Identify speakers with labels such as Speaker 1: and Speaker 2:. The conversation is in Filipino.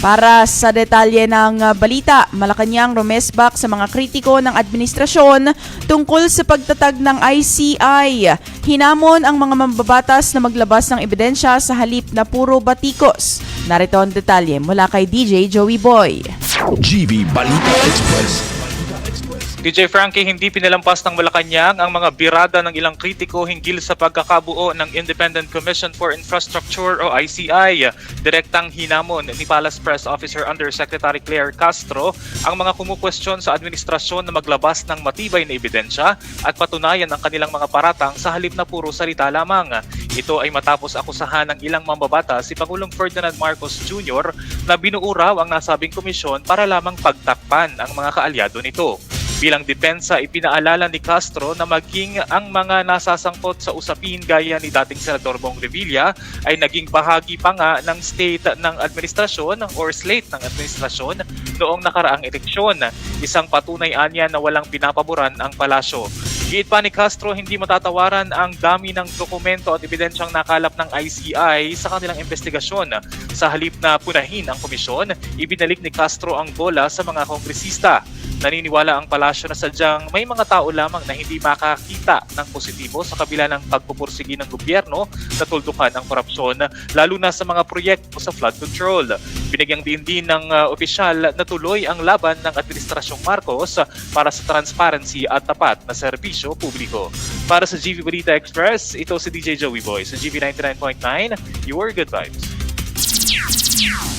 Speaker 1: Para sa detalye ng balita, Malacanang rumesbak sa mga kritiko ng administrasyon tungkol sa pagtatag ng ICI. Hinamon ang mga mambabatas na maglabas ng ebidensya sa halip na puro batikos. Narito ang detalye mula kay DJ Joey Boy.
Speaker 2: GV Balita Express.
Speaker 3: DJ Frankie, hindi pinalampas ng Malacanang ang mga birada ng ilang kritiko hinggil sa pagkakabuo ng Independent Commission for Infrastructure o ICI. Direktang hinamon ni Palace Press Officer Undersecretary Claire Castro ang mga kumukwestiyon sa administrasyon na maglabas ng matibay na ebidensya at patunayan ang kanilang mga paratang sa halip na puro salita lamang. Ito ay matapos akusahan ng ilang mambabatas si Pangulong Ferdinand Marcos Jr. na binuo raw ang nasabing komisyon para lamang pagtakpan ang mga kaalyado nito. Bilang depensa, ipinaalala ni Castro na maging ang mga nasasangkot sa usapin gaya ni dating Senador Bong Revilla ay naging bahagi pa nga ng state ng administrasyon or slate ng administrasyon noong nakaraang eleksyon. Isang patunay anya na walang pinapaboran ang palasyo. Giit pa ni Castro, hindi matatawaran ang dami ng dokumento at ebidensyang nakalap ng ICI sa kanilang investigasyon. Sa halip na punahin ang komisyon, ibinalik ni Castro ang bola sa mga kongresista. Naniniwala ang palasyo na sadyang may mga tao lamang na hindi makakita ng positibo sa kabila ng pagpupursigi ng gobyerno na tuldukan ang korupsyon, lalo na sa mga proyekto sa flood control. Binigyang din ng opisyal na tuloy ang laban ng Administrasyong Marcos para sa transparency at tapat na serbisyo publiko. Para sa GV Balita Express, ito si DJ Joey Boy sa GV 99.9, your good vibes.